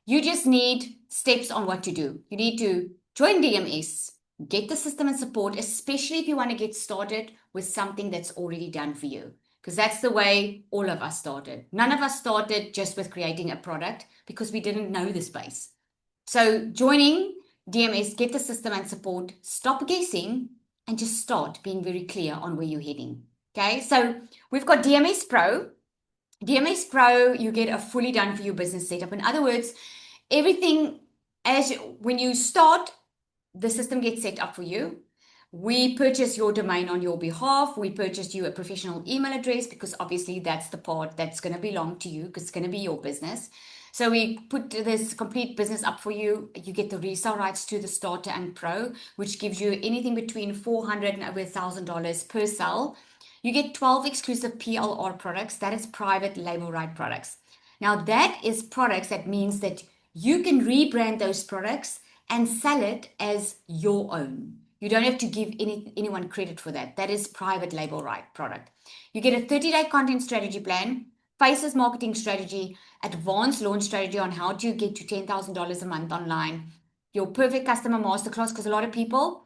You just need steps on what to do. You need to join DMS, get the system and support, especially if you want to get started with something that's already done for you. Because that's the way all of us started. None of us started just with creating a product because we didn't know the space. So joining DMS, get the system and support, stop guessing, and just start being very clear on where you're heading. Okay, so we've got DMS Pro. DMS Pro, you get a fully done for you business setup. In other words, everything when you start, the system gets set up for you. We purchase your domain on your behalf. We purchase you a professional email address because obviously that's the part that's going to belong to you because it's going to be your business. So we put this complete business up for you. You get the resale rights to the starter and pro, which gives you anything between $400 and over $1,000 per sale. You get 12 exclusive PLR products. That is private label right products. Now that is products that means that you can rebrand those products and sell it as your own. You don't have to give anyone credit for that. That is private label right product. You get a 30-day content strategy plan, faces marketing strategy, advanced launch strategy on how to get to $10,000 a month online, your perfect customer masterclass, because a lot of people,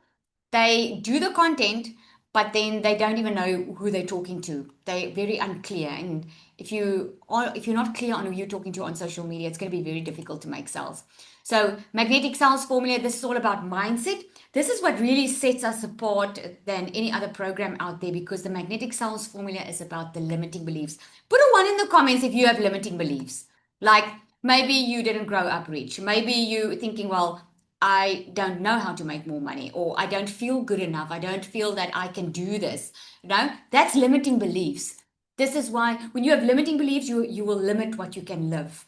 they do the content, but then they don't even know who they're talking to. They're very unclear. And if you're not clear on who you're talking to on social media, it's going to be very difficult to make sales. So magnetic sales formula, this is all about mindset. This is what really sets us apart than any other program out there, because the magnetic sales formula is about the limiting beliefs. Put a 1 in the comments if you have limiting beliefs. Like maybe you didn't grow up rich. Maybe you thinking, well, I don't know how to make more money, or I don't feel good enough. I don't feel that I can do this. That's limiting beliefs. This is why when you have limiting beliefs, you will limit what you can live.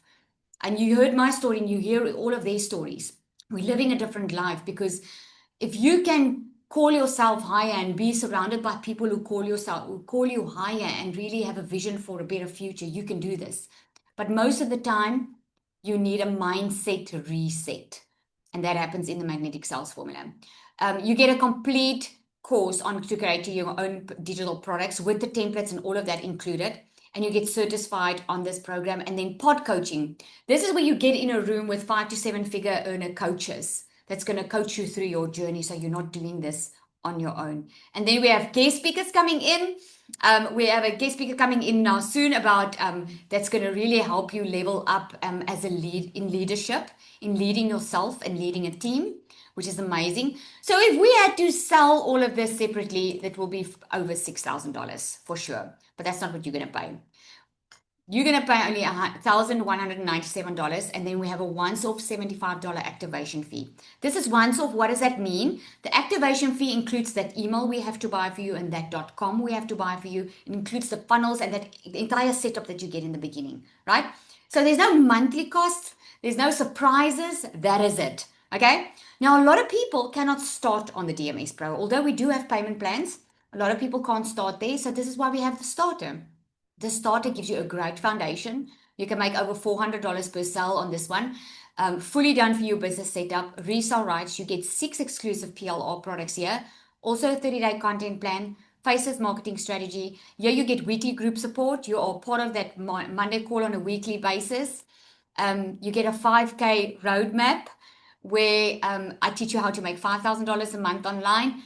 And you heard my story and you hear all of their stories. We're living a different life, because if you can call yourself higher and be surrounded by people who call you higher and really have a vision for a better future, you can do this. But most of the time, you need a mindset reset. And that happens in the magnetic sales formula. You get a complete course on to create your own digital products with the templates and all of that included. And you get certified on this program. And then pod coaching. This is where you get in a room with 5 to 7 figure earner coaches that's going to coach you through your journey, so you're not doing this on your own. And then we have guest speakers coming in. We have a guest speaker coming in now soon about that's going to really help you level up as a lead in leadership, in leading yourself and leading a team, which is amazing. So if we had to sell all of this separately, that will be over $6,000 for sure. But that's not what you're going to pay. You're going to pay only $1,197, and then we have a once-off $75 activation fee. This is once-off. What does that mean? The activation fee includes that email we have to buy for you and that .com we have to buy for you. It includes the funnels and that entire setup that you get in the beginning, right? So there's no monthly costs. There's no surprises. That is it, okay? Now, a lot of people cannot start on the DMS Pro. Although we do have payment plans, a lot of people can't start there. So this is why we have the starter. The starter gives you a great foundation. You can make over $400 per sale on this one. Fully done for your business setup, resale rights. You get 6 exclusive PLR products here. Also a 30-day content plan, faces marketing strategy. Here you get weekly group support. You are part of that Monday call on a weekly basis. You get a 5K roadmap where I teach you how to make $5,000 a month online.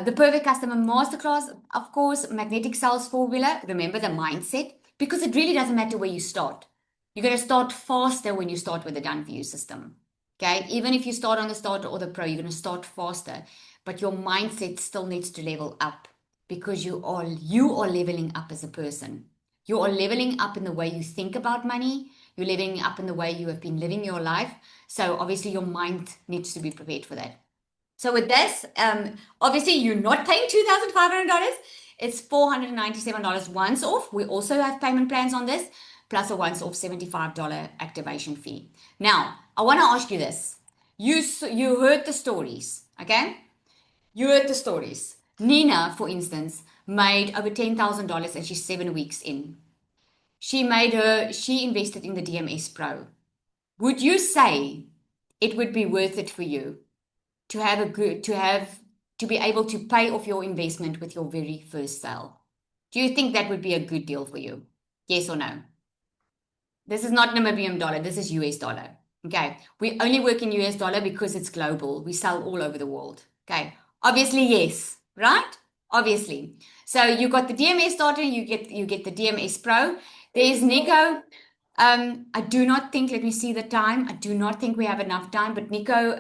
The perfect customer masterclass, of course, magnetic sales formula. Remember the mindset, because it really doesn't matter where you start. You're going to start faster when you start with the done for you system. Okay, even if you start on the starter or the pro, you're going to start faster, but your mindset still needs to level up, because you are leveling up as a person. You are leveling up in the way you think about money. You're leveling up in the way you have been living your life. So obviously your mind needs to be prepared for that. So with this, obviously you're not paying $2,500. It's $497 once off. We also have payment plans on this, plus a once off $75 activation fee. Now, I want to ask you this. You heard the stories, okay? You heard the stories. Nina, for instance, made over $10,000 and she's 7 weeks in. She invested in the DMS Pro. Would you say it would be worth it for you to be able to pay off your investment with your very first sale? Do you think that would be a good deal for you? Yes or no? This is not Namibian dollar. This is US dollar. Okay. We only work in US dollar because it's global. We sell all over the world. Okay. Obviously, yes. Right? Obviously. So you got the DMS starter. You get the DMS Pro. There's Nico. I do not think, let me see the time. I do not think we have enough time, but Nico,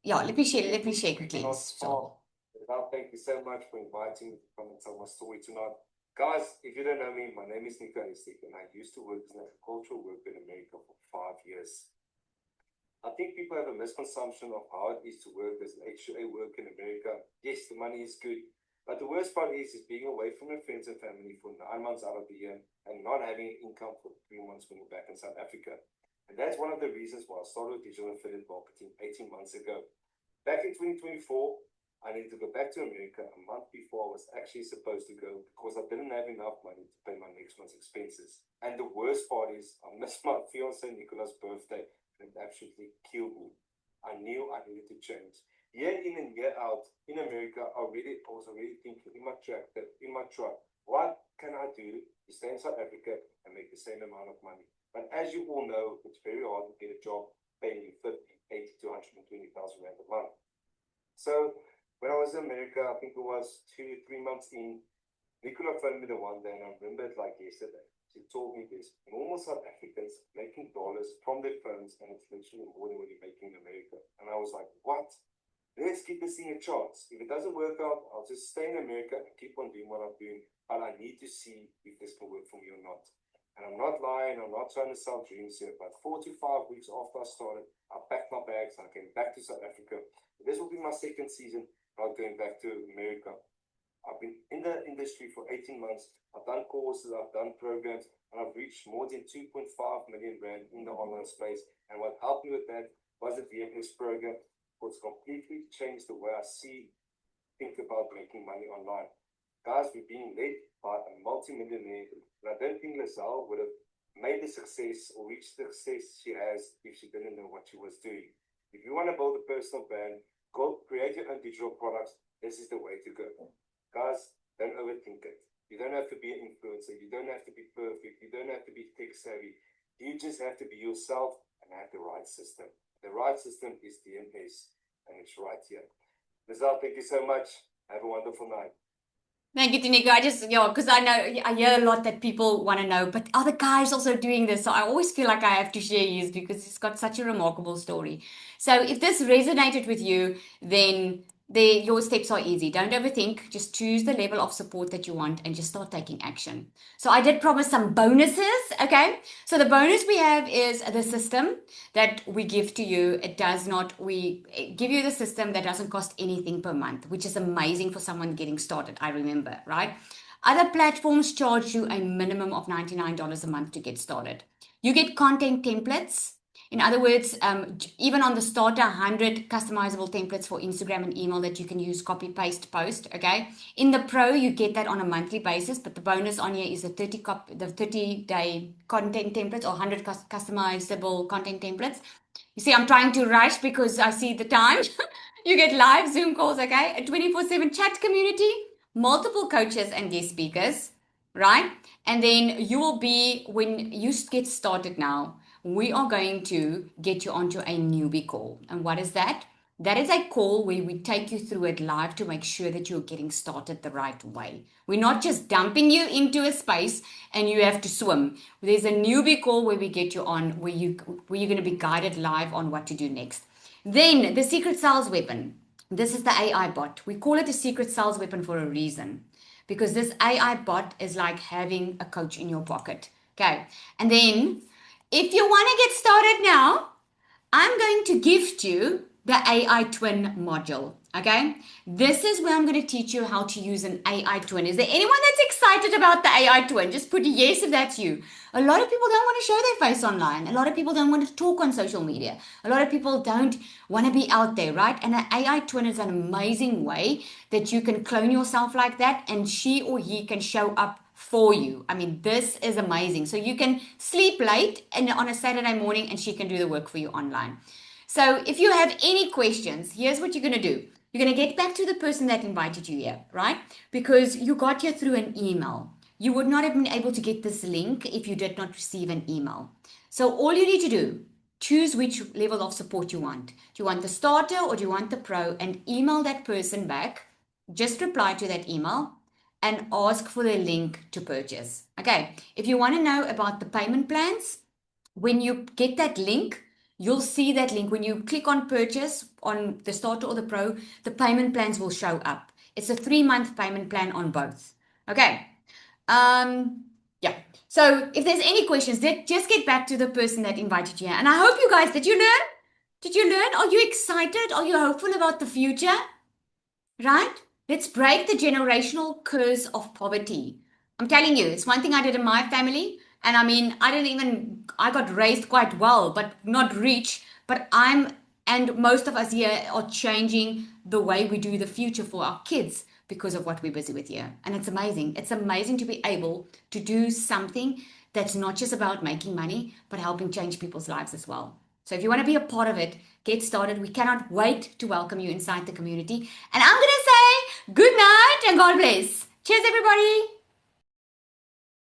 yeah, let me share quickly. Not small. Well, thank you so much for inviting me to come and tell my story tonight. Guys, if you don't know me, my name is Nico Estik, and I used to work as an agricultural worker in America for 5 years. I think people have a misconception of how it is to work as an HUA worker in America. Yes, the money is good, but the worst part is being away from your friends and family for 9 months out of the year and not having income for 3 months when you're back in South Africa. And that's one of the reasons why I started digital affiliate marketing 18 months ago. Back in 2024, I needed to go back to America a month before I was actually supposed to go because I didn't have enough money to pay my next month's expenses. And the worst part is I missed my fiance Nicola's birthday. It absolutely killed me. I knew I needed to change. Year in and year out in America, I was already thinking in my truck, what can I do to stay in South Africa and make the same amount of money? But as you all know, it's very hard to get a job paying you 50, 80 to 120,000 rand a month. So when I was in America, I think it was 2 3 months in, Nicola phoned me the one day, and I remember it like yesterday. She told me this: normal South Africans making dollars from their phones, and it's literally more than what you're making in America. And I was like, what? Let's give this thing a chance. If it doesn't work out, I'll just stay in America and keep on doing what I'm doing. But I need to see if this can work for me or not. And I'm not lying, I'm not trying to sell dreams here, but 4 to 5 weeks after I started, I packed my bags and I came back to South Africa. This will be my second season, not going back to America. I've been in the industry for 18 months. I've done courses, I've done programs, and I've reached more than 2.5 million rand in the online space. And what helped me with that was the VMS program, which completely changed the way I think about making money online. Guys, we're being led by a multi-millionaire, and I don't think Lazelle would have made the success or reached the success she has if she didn't know what she was doing. If you want to build a personal brand, go create your own digital products. This is the way to go. Guys, don't overthink it. You don't have to be an influencer. You don't have to be perfect. You don't have to be tech savvy. You just have to be yourself and have the right system. The right system is DMS, and it's right here. Lazelle, thank you so much. Have a wonderful night. Thank you, Tanika. Because I know I hear a lot that people want to know, but are the guys also doing this? So I always feel like I have to share his because he's got such a remarkable story. So if this resonated with you, then your steps are easy. Don't overthink. Just choose the level of support that you want and just start taking action. So I did promise some bonuses. Okay. So the bonus we have is the system that we give to you. We give you the system that doesn't cost anything per month, which is amazing for someone getting started. I remember, right? Other platforms charge you a minimum of $99 a month to get started. You get content templates. In other words, even on the starter, 100 customizable templates for Instagram and email that you can use, copy, paste, post, okay? In the Pro, you get that on a monthly basis, but the bonus on here is the 30-day content templates or 100 customizable content templates. You see, I'm trying to rush because I see the time. You get live Zoom calls, okay? A 24/7 chat community, multiple coaches and guest speakers, right? And then you will be, when you get started now, we are going to get you onto a newbie call. And what is that? That is a call where we take you through it live to make sure that you're getting started the right way. We're not just dumping you into a space and you have to swim. There's a newbie call where we get you on, where you're going to be guided live on what to do next. Then the secret sales weapon. This is the AI bot. We call it a secret sales weapon for a reason, because this AI bot is like having a coach in your pocket. Okay. And then if you want to get started now, I'm going to gift you the AI twin module. Okay. This is where I'm going to teach you how to use an AI twin. Is there anyone that's excited about the AI twin? Just put a yes if that's you. A lot of people don't want to show their face online. A lot of people don't want to talk on social media. A lot of people don't want to be out there, right? And an AI twin is an amazing way that you can clone yourself like that and she or he can show up for you. I mean, this is amazing. So you can sleep late and on a Saturday morning and she can do the work for you online. So if you have any questions, here's what you're going to do. You're going to get back to the person that invited you here, right? Because you got here through an email. You would not have been able to get this link if you did not receive an email. So all you need to do, choose which level of support you want. Do you want the starter or do you want the pro? And email that person back. Just reply to that email and ask for the link to purchase. Okay, if you want to know about the payment plans, when you get that link, you'll see that link. When you click on purchase on the starter or the pro, the payment plans will show up. It's a 3-month payment plan on both. Okay. Yeah. So if there's any questions, just get back to the person that invited you here. And I hope you guys, did you learn? Did you learn? Are you excited? Are you hopeful about the future? Right? Let's break the generational curse of poverty. I'm telling you, it's one thing I did in my family. And I mean, I got raised quite well, but not rich. But and most of us here are changing the way we do the future for our kids because of what we're busy with here. And it's amazing. It's amazing to be able to do something that's not just about making money, but helping change people's lives as well. So if you want to be a part of it, get started. We cannot wait to welcome you inside the community. And I'm going to say good night and God bless. Cheers, everybody.